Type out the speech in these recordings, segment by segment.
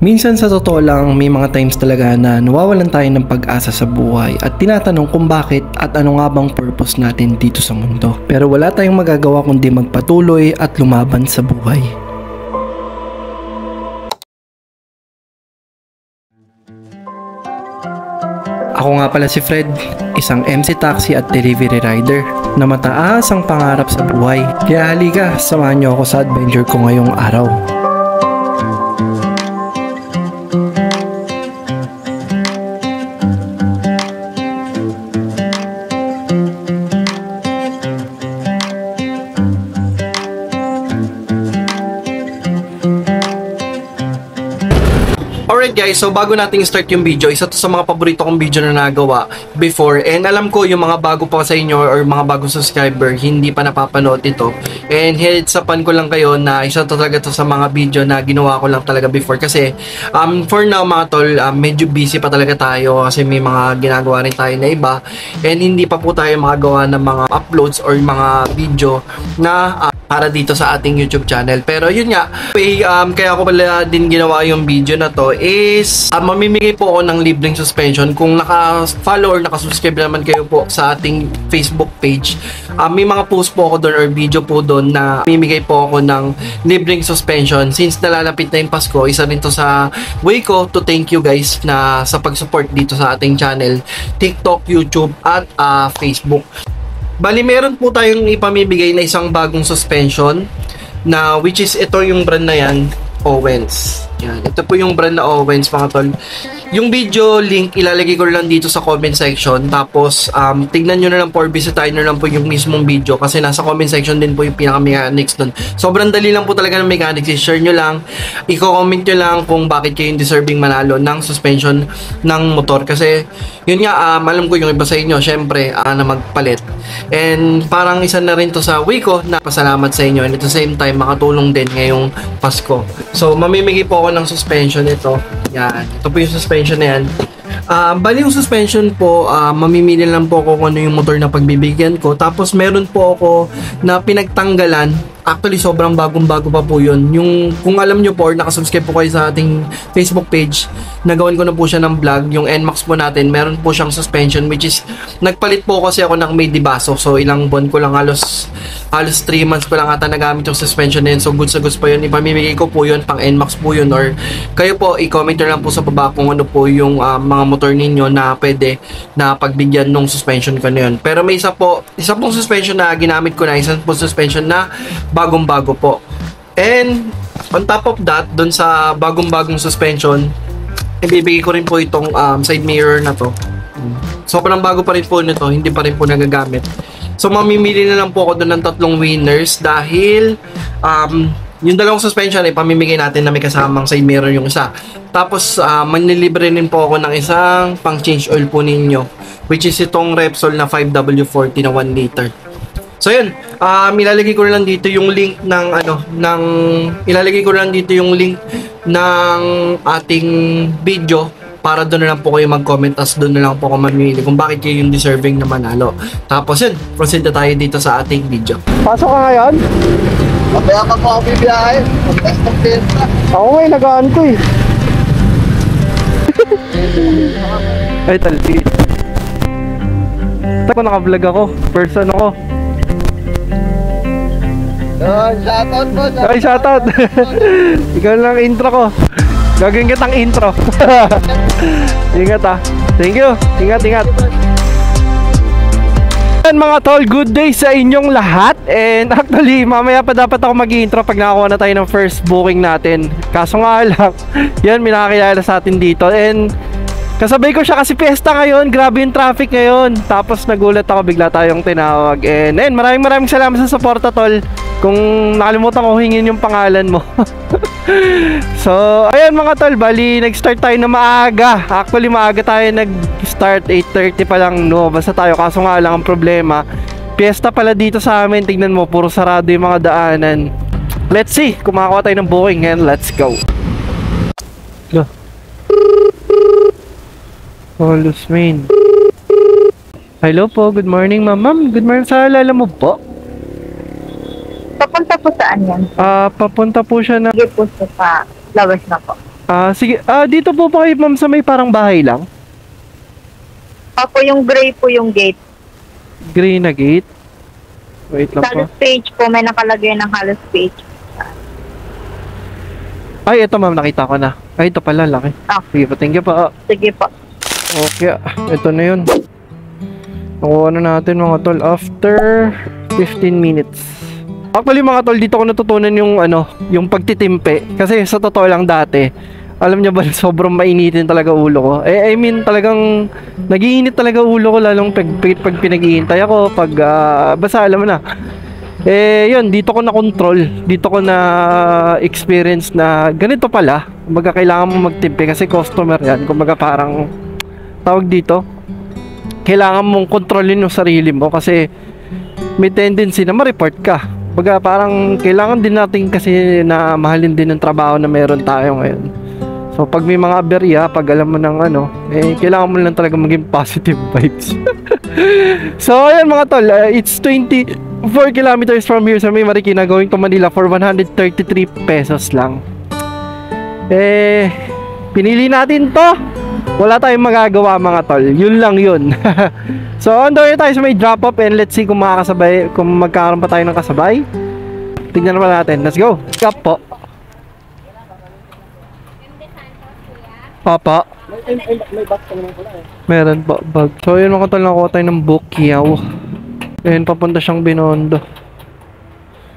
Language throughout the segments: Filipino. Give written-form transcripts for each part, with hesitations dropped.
Minsan sa totoo lang, may mga times talaga na nawawalan tayo ng pag-asa sa buhay at tinatanong kung bakit at ano nga bang purpose natin dito sa mundo. Pero wala tayong magagawa kundi magpatuloy at lumaban sa buhay. Ako nga pala si Fred, isang MC taxi at delivery rider na mataas ang pangarap sa buhay. Kaya halika, samahan niyo ako sa adventure ko ngayong araw. Alright guys, so bago nating start yung video, isa to sa mga paborito kong video na nagawa before, and alam ko yung mga bago pa sa inyo or mga bagong subscriber hindi pa napapanood ito, and heads upan ko lang kayo na isa to talaga to sa mga video na ginawa ko lang talaga before kasi for now mga tol, medyo busy pa talaga tayo kasi may mga ginagawa rin tayo na iba, and hindi pa po tayo makagawa ng mga uploads or mga video na para dito sa ating YouTube channel. Pero yun nga, kaya ko pala din ginawa yung video na to is mamimigay po ako ng libreng suspension. Kung naka-follow or naka-subscribe naman kayo po sa ating Facebook page, may mga post po ako doon or video po doon na mamimigay po ako ng libreng suspension. Since nalalapit na yung Pasko, isa rin to sa way ko to thank you guys na sa pag-support dito sa ating channel, TikTok, YouTube at Facebook. Bali, meron po tayong ipamibigay na isang bagong suspension na which is ito yung brand na yan, Owens. Yan. Ito po yung brand na Owens mga tol. Yung video link ilalagay ko lang dito sa comment section, tapos tignan nyo na lang po or bisitahin nyo lang po yung mismong video kasi nasa comment section din po yung pinaka-mechanics dun. Sobrang dali lang po talaga ng mechanics. I-share nyo lang, i-comment nyo lang kung bakit kayo deserving manalo ng suspension ng motor kasi yun nga, alam ko yung iba sa inyo syempre na magpalit, and parang isa na rin to sa way ko na pasalamat sa inyo, and at the same time makatulong din ngayong Pasko. So mamimigay po ako ng suspension ito. Yan, ito po yung suspension na yan. Bali yung suspension po, mamimili lang po ako kung ano yung motor na pagbibigyan ko. Tapos meron po ako na pinagtanggalan. Actually, sobrang bagong-bago pa po yun. Yung, kung alam nyo po or nakasubscribe po kayo sa ating Facebook page, nagawan ko na po siya ng vlog. Yung NMAX po natin, meron po siyang suspension which is, nagpalit po kasi ako ng may dibaso. So, ilang buwan ko lang, halos 3 months ko lang ata nagamit yung suspension na yun. So, goods na goods pa yun. Ipamimigay ko po yun, pang NMAX po yun. Or, kayo po, i-comment nyo lang po sa baba kung ano po yung mga motor ninyo na pwede na pagbigyan ng suspension ko na yun. Pero may isa pong suspension na ginamit ko na, isa pong suspension na bagong-bago po. And on top of that, dun sa bagong-bagong suspension, ibibigay ko rin po itong side mirror na to. Sobrang bago pa rin po nito, hindi pa rin po nagagamit. So mamimili na lang po ako dun ng 3 winners dahil yung dalawang suspension ay pamimigay natin na may kasamang side mirror yung isa. Tapos manlilibre rin po ako ng isang pang change oil po ninyo, which is itong Repsol na 5W40 na 1 liter. So yun, ilalagay ko lang dito yung link ng ating video para doon na lang po kayo mag-comment, as doon na lang po ako mamili kung bakit kayo yung deserving na manalo. Tapos yun, proceed na tayo dito sa ating video. Pasok ka ngayon? Mamaya ka po ako bibiyahe. Mag-test ng penta. Ako ngay, nagaan ko eh. Ay, talpi. Ako naka-vlog ako. Person ako. Shoutout po. Ay, shoutout. Ikaw lang intro ko. Gagawin kitang intro. Ingat ah. Thank you. Ingat. Mga tol, good day sa inyong lahat. And actually, mamaya pa dapat ako mag-intro pag nakakuha na tayo ng first booking natin. Kaso nga lang, yan, may nakakilala sa atin dito. And kasabay ko siya kasi piyesta ngayon. Grabe yung traffic ngayon. Tapos nagulat ako, bigla tayong tinawag. And maraming salamat sa suporta tol. Kung nakalimutan ko hingin yung pangalan mo. So, ayan mga tol, bali nag-start tayo na maaga. Actually, maaga tayo nag-start, 8:30 pa lang basta tayo. Kaso nga lang ang problema, piyesta pala dito sa amin. Tignan mo, puro sarado yung mga daanan. Let's see, kung makakuha tayo ng booking and let's go. Holos main. Hello po, good morning ma'am. Good morning, sa alala mo po? Papunta po saan yan? Papunta po siya na... Sige po sa Lawas na po. Sige. Dito po pa kayo, ma'am, sa may parang bahay lang. Opo, yung gray po yung gate. Gray na gate. Wait lang po. Halos page po, may nakalagay ng halos page. Ay, ito ma'am, nakita ko na. Ay, ito pala, laki. Sige po, thank you po. Sige po. Okay, ito na yun. Nakuha na natin mga tol after 15 minutes. Actually mga tol, dito ko natutunan yung yung pagtitimpe. Kasi sa totoo lang dati, alam niyo ba, sobrang mainitin talaga ulo ko. I mean, talagang nagiinit talaga ulo ko lalong pag pinag-iintay ako, basta alam mo na. Yun, dito ko na control, dito ko na experience na ganito pala. Kumbaga kailangan mo magtimpe kasi customer yan. Kumbaga parang tawag dito, kailangan mong kontrolin yung sarili mo kasi may tendency na ma-report ka. Kumbaga parang kailangan din natin kasi na mahalin din ang trabaho na meron tayo ngayon. So pag may mga aberya, pag alam mo ng kailangan mo lang talaga maging positive vibes. So ayan mga tol, it's 24 kilometers from here sa May Marikina going to Manila for 133 pesos lang. Pinili natin to. Wala tayong magagawa mga tol. Yun lang yun. So on the way tayo sa may drop off and let's see kung makakasabay, kung magkakaroon pa tayo ng kasabay. Tignan naman natin. Let's go. Up po. Papa. May box ka naman pala eh. Meron po bag. So yun mga tol, nakuha tayo ng Bukyaw. Ayun, papunta siyang Binondo.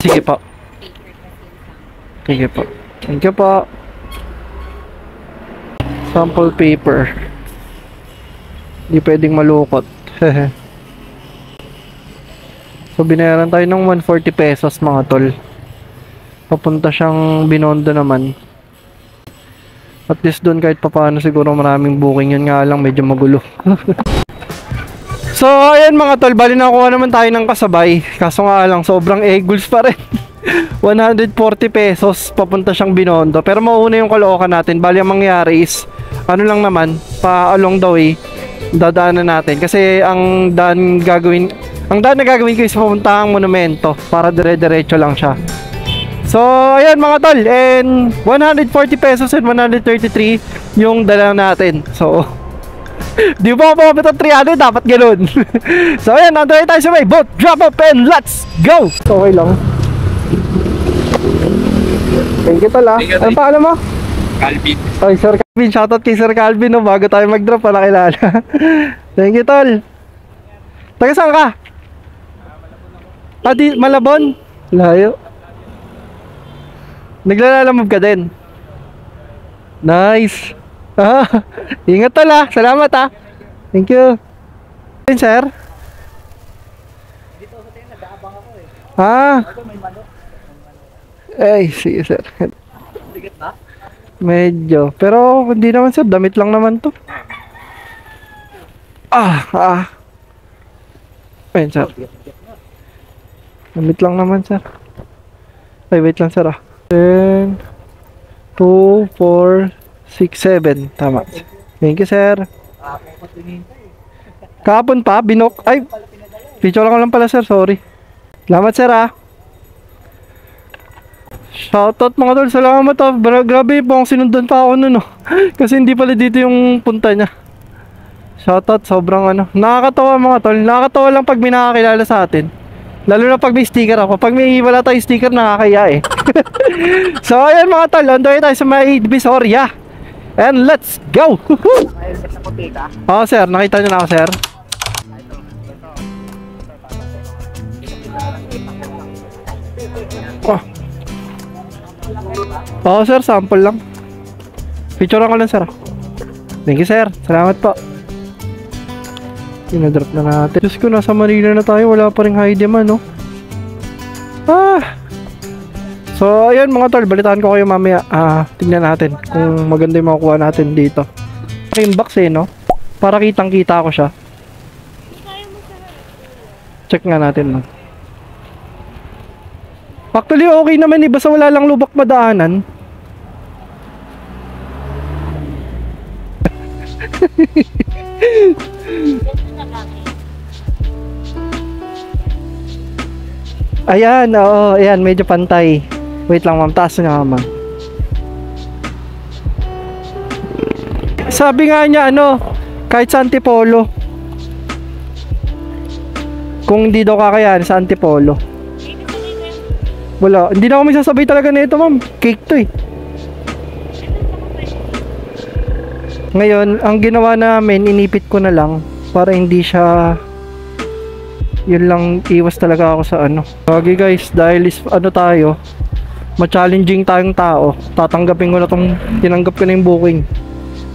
Sige po. Sige po. Thank you po. Sample paper. Hindi pwedeng malukot. So binayaran tayo ng 140 pesos mga tol. Papunta siyang Binondo naman. At least doon kahit papaano siguro maraming booking, yun nga lang medyo magulo. So ayan mga tol, bali nakuha naman tayo ng kasabay. Kaso nga lang sobrang eggles pa rin. 140 pesos papunta siyang Binondo. Pero mauna yung Caloocan natin. Bali ang mangyari is lang naman, pa along the way dadaanan natin kasi ang daan na gagawin ko is papuntahang monumento para dire-diretso lang siya. So ayan mga tol, and 140 pesos and 133 yung dala natin. So di ba ako mapapit ang 300, dapat ganoon. So ayan, nandun tayo sa may boat drop up and let's go. Okay lang. Thank you tol ah. Ano pa mo? Calvin. Ay, Sir Calvin, shoutout kay Sir Calvin no, bago tayo mag-drop para kilala. Thank you tol. Taga saan ka? Malabon? Layo. Naglalalamove ka din? Nice. Ingat tol ah. Salamat ah. Thank you. Sir? Dito sa tingin, nag-aabang ako eh. Ito may manok. Ay, sige sir. Bigat na? Medyo. Pero hindi naman sir, damit lang naman to. Ayun sir. Damit lang naman sir. Ay, wait lang sir ah. 10, 2, 4, 6, 7. Tama. Thank you sir. Kahapon pa, binok. Ay, picture lang pala sir, sorry. Salamat sir ah. Shoutout mga tol, salamat ah. Grabe po, sinundan pa ako nun oh. Kasi hindi pala dito yung punta niya. Shoutout, sobrang nakakatawa mga tol. Nakakatawa lang pag may nakakilala sa atin. Lalo na pag may sticker ako. Pag may wala tayong sticker, nakakaya eh. So ayan mga tol, andoy tayo sa may Divisoria. And let's go. Naka-helmet na puti ka? Oo sir, nakita niyo na ako sir. Oo sir, sample lang. Picture ko lang sir. Thank you sir, salamat po. Pinadrop na natin. Diyos ko, nasa Manila na tayo. Wala pa rin high demand no. So ayun mga tol, balitaan ko kayo mamaya. Tignan natin kung maganda yung makukuha natin dito. Yung box eh no, para kitang kita ko siya. Check nga natin no. Actually okay naman eh, basta wala lang lubak madaanan. Ayan, oo, ayan, medyo pantay. Wait lang ma'am, taas nga ma'am. Sabi nga niya ano, kahit sa Antipolo. Kung hindi daw kakayanin sa Antipolo. Wala, hindi na ako magsasabay talaga nito, ma'am. Cake to eh. Ngayon, ang ginawa namin, inipit ko na lang para hindi siya, yun lang, iwas talaga ako sa ano. Okay guys, dahil ano tayo, ma-challenging tayong tao, tatanggapin ko na tong, tinanggap ko na yung booking.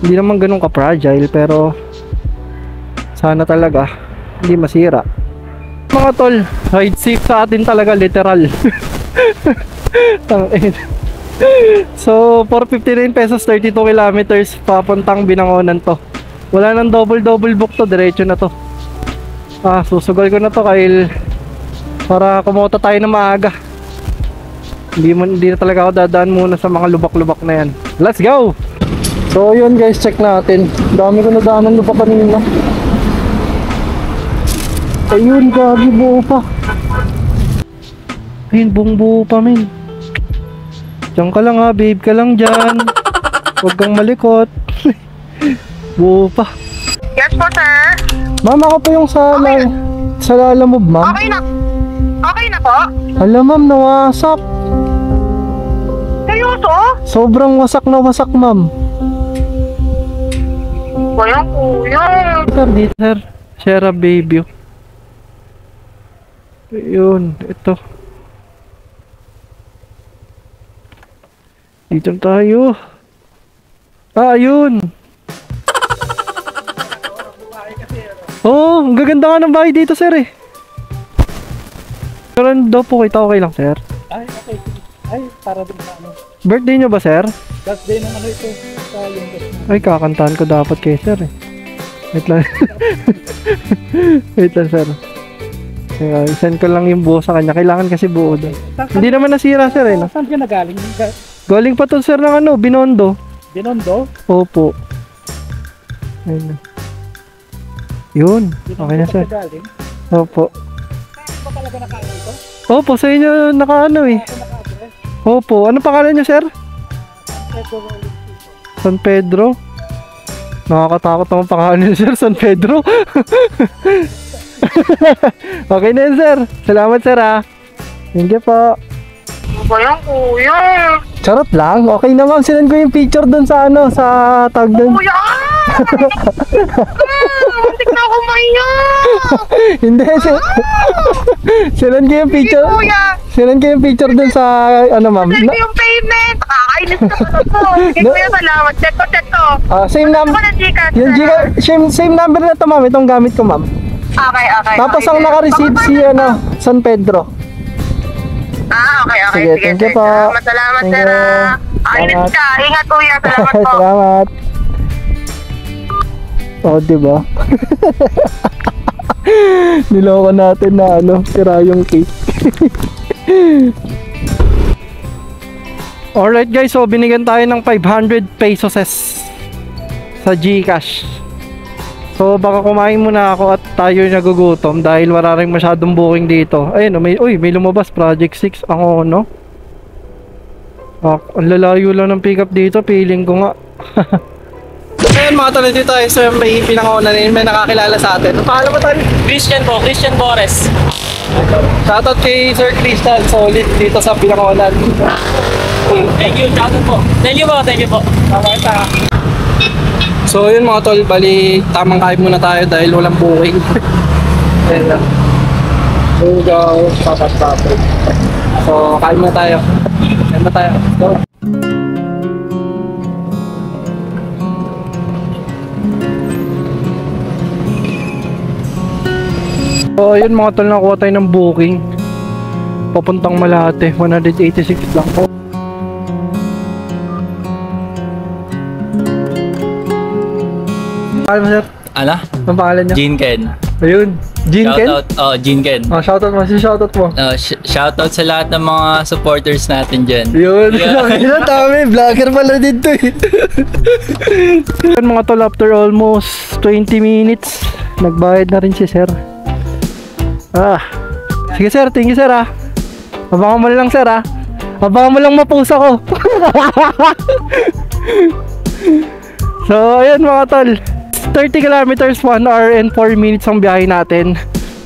Hindi naman ganun ka-fragile, pero sana talaga hindi masira. Mga tol, ride safe sa atin talaga, literal. So, 459 pesos, 32 kilometers, papuntang Binangonan to. Wala nang double book to, diretso na to. Susugal ko na to Kyle, para kumota tayo na maaga. Hindi na talaga ako dadaan muna sa mga lubak-lubak na yan. Let's go! So yun guys, check natin. Dami ko nadaanan lubak kanina. Ayun, gagi, buo pa. Ayun, buong buo pa, men. Diyan ka lang ha, babe ka lang dyan. Huwag kang malikot. Buo pa. Yes po, sir. Ma'am, ako po yung sa Lalamove, ma'am. Okay na. Okay na po? Alam, ma'am, nawasak. Seryoso? Sobrang wasak na wasak, ma'am. Kaya kuya. Sir, dito, sir. Share a baby. Ayun, ito. Dito tayo. Ayun. Ang gaganda nga ng bahay dito, sir eh. Pero daw po kita, okay lang, sir? Ay, okay. Ay, para din sa ano. Birthday nyo ba, sir? Birthday ng ano ito. Sa yung best. Ay, kakantahan ko dapat kay sir eh. Wait lang. Wait lang, sir. Kaya, send ko lang yung buo sa kanya. Kailangan kasi buo doon. Hindi naman nasira, sir eh. No? Saan ka nagaling? Galing pa to, sir, ng ano, Binondo. Binondo? Opo. Ayun na. Yun. Okay na, sir. Galing? Opo. Saan ba talaga nakaano ito? Opo, sa inyo nakaano eh. Ako naka-address. Opo. Ano pangalan nyo, sir? Ito, San Pedro. Nakakatakot naman pangalan nyo, sir. San Pedro. Okay na yun, sir. Salamat, sir, ha. Thank you po. Kaya kuya. Charot lang. Okay na, ma'am. Sinend ko yung picture dun sa ano, sa tag dun. Kuya! Muntik na ako maiyak! Hindi, sinend ko yung picture. Hindi, kuya. Sinend ko yung picture dun sa ano, ma'am. Send ko yung payment! Nakakainis na ako. Sige kuya, salamat. Check ko. Same number. Ako ng Gcash, Yung sir. same number na to, ma'am. Itong gamit ko, ma'am. Okay. Tapos okay, ang sir. naka-receive si ano, San Pedro. Okay. Sige, thank you sir. po. Salamat, Thank sir. you. Ingat ka. Ingat, kuya. Salamat po. Salamat. Diba? Niloko natin na ano, tira yung cake. Alright guys, so binigyan tayo ng 500 pesos sa Gcash. So baka kumain muna ako at tayo nagugutom dahil wala rin masyadong booking dito. Ayun, may lumabas Project 6 ang ano. Ang lalayo lang ng pick up dito, feeling ko nga. Ngayon mga tol, dito tayo sa may pinakauna na may nakakilala sa atin. Ang pangalan mo tayo? Christian Bores. Shoutout kay Sir Christian, solid dito sa pinakauna. Thank you, Thank you po. So yun mga tol, bali tamang kain muna tayo dahil walang booking. Ayan lang. So go, papat. So kain muna tayo. Go. So ayun mga tol, nakuha tayo ng booking papuntang Malate, 186 lang po. Ano sir? Ano? Ang pangalan niya? Jinken. Ayun, Jinken? Shoutout, Jinken. Shoutout mo, shoutout mo. Shoutout sa lahat ng mga supporters natin dyan. Yun, Yeah. yun, dami, vlogger pala dito eh. Yun, mga tol, after almost 20 minutes, nagbayad na rin si sir. Sige sir, thank you sir ah. Abangan mo lang sir ah. Abangan mo lang mapusa ko. So, ayun mga tol. 30 kilometers, 1 hour and 4 minutes ang biyahe natin.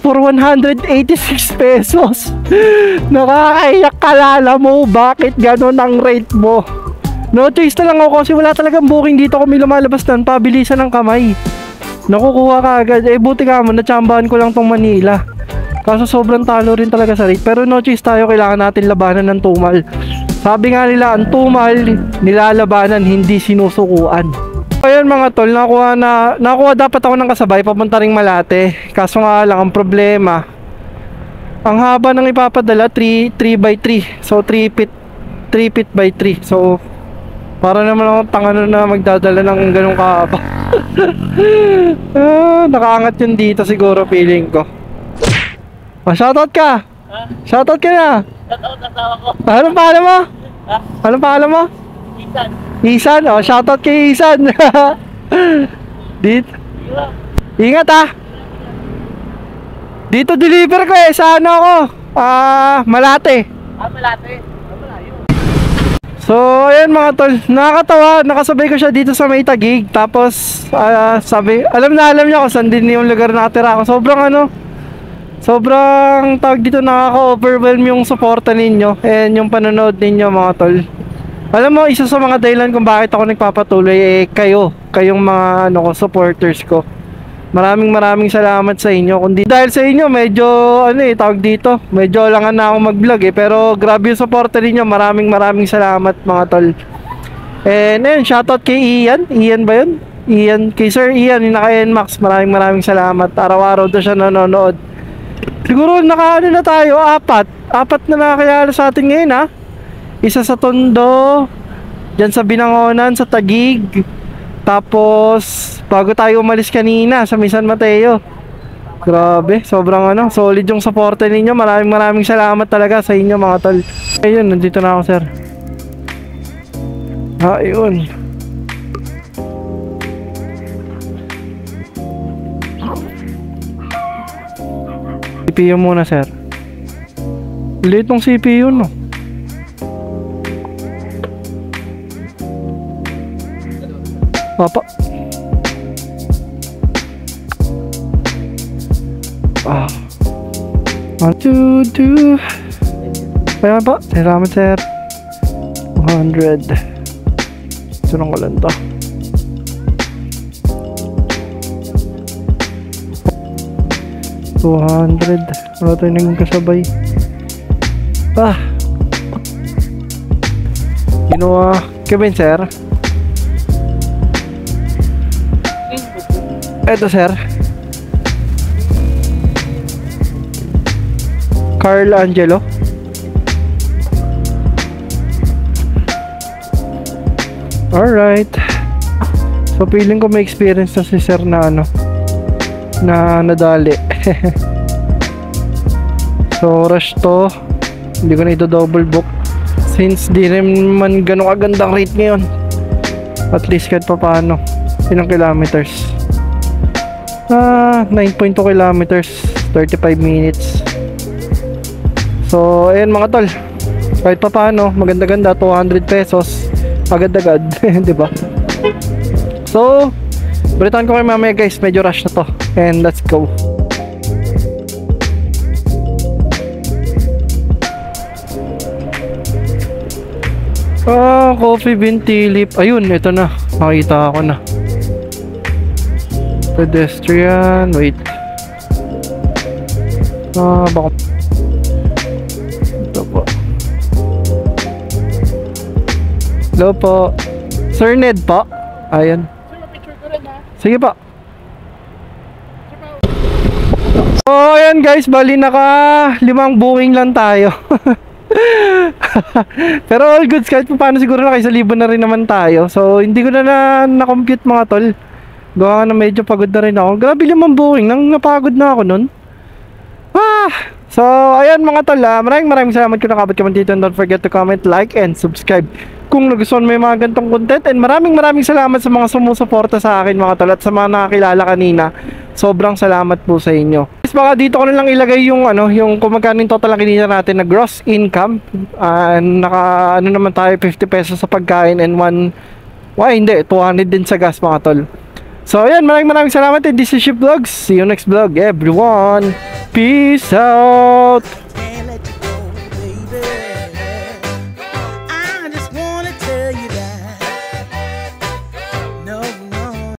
For 186 pesos. Nakakaiyak kalala mo. Bakit ganun ang rate mo? No choice na lang ako kasi wala talagang booking dito kung may lumalabas doon. Pabilisan ng kamay. Nakukuha ka agad. Eh buti nga mo, natsambahan ko lang tong Manila. Kaso sobrang talo rin talaga sa rate. Pero no choice tayo, kailangan natin labanan ng tumal. Sabi nga nila, ang tumal, nilalabanan, hindi sinusukuan. Ayun mga tol, nakuha dapat ako ng kasabay papunta ring Malate. Kaso nga lang, ang problema, ang haba ng ipapadala, 3x3. So 3 feet by 3. So, para naman ako tangano na magdadala ng ganung kahaba. Nakaangat yun dito siguro, feeling ko. Shoutout ka! Shoutout ka na! Shoutout asawa ko. Anong pangalan mo? Ha? Anong pangalan mo? Isan. Isan? Oh, shoutout kay Isan! Dito. Ingat ah! Dito deliver ko eh, sa ano ako? Malate. Malate. So, ayan mga tol, nakakatawa, nakasabay ko siya dito sa may Taguig. Tapos, sabi, alam niya kung saan din yung lugar na nakatira ako. Sobrang tawag dito, nakaka-overwhelm yung suporta ninyo and yung panonood ninyo mga tol. Alam mo, isa sa mga dahilan kung bakit ako nagpapatuloy kayong mga supporters ko. Maraming salamat sa inyo. Kundi dahil sa inyo, medyo tawag dito, medyo langan na ako mag-vlog pero grabe yung suporta ninyo. Maraming salamat mga tol. And ayun, shoutout kay Ian. Ian ba yun? Ian, kay Sir Ian, yung naka-NMAX. Maraming salamat. Araw-araw doon siya nanonood. Siguro naka na tayo, apat na nakakilala sa atin ngayon ha. Isa sa Tondo, dyan sa Binangonan, sa Taguig. Tapos bago tayo umalis kanina sa San Mateo. Grabe, sobrang solid yung suporta ninyo. Maraming salamat talaga sa inyo mga tol. Ayun, nandito na ako sir. Ayun. CPU muna sir. Liit ng CPU no. Papa. 1, 2, 2. Kaya pa. Salamat sir. 100. Sunong ko lang to. 200. Wala tayo naging kasabay. Ginawa. Kevin sir. Eto sir. Carl Angelo. Alright. So feeling ko may experience na si sir na na nadali. So rush to. Hindi ko na ito double book since di naman ganun kagandang rate ngayon. At least kahit pa paano. Ilang kilometers? 9.2 kilometers, 35 minutes. So ayan mga tol, kahit pa paano maganda-ganda, 200 pesos agad-agad. Diba? So balitaan ko kayo mamaya guys, medyo rush na to. And let's go. Coffee Bean Tulip. Ayun, ito na, makita ako na. Pedestrian, wait. Baka ito po. Hello po. Sir Ned po. Ayan. Sige po. So ayan guys, bali naka 5 booking lang tayo. Pero all goods, kahit paano siguro na kayo sa libo na rin naman tayo. So hindi ko na-compute mga tol. Gawa na medyo pagod na rin ako. Grabe 5 booking, napagod na ako nun. So ayan mga tol, maraming salamat kung nakabot ka man dito. And don't forget to comment, like, and subscribe kung nagustuhan mo yung mga ganitong content. And maraming salamat sa mga sumusuporta sa akin mga tol, at sa mga nakakilala kanina. Sobrang salamat po sa inyo. Baka dito ko na lang ilagay yung yung kung magkano yung total na kinita natin na gross income. Naka naman tayo 50 pesos sa pagkain and Why hindi? 200 din sa gas mga tol. So ayan, maraming salamat. This is Ship Vlogs. See you next vlog everyone. Peace out.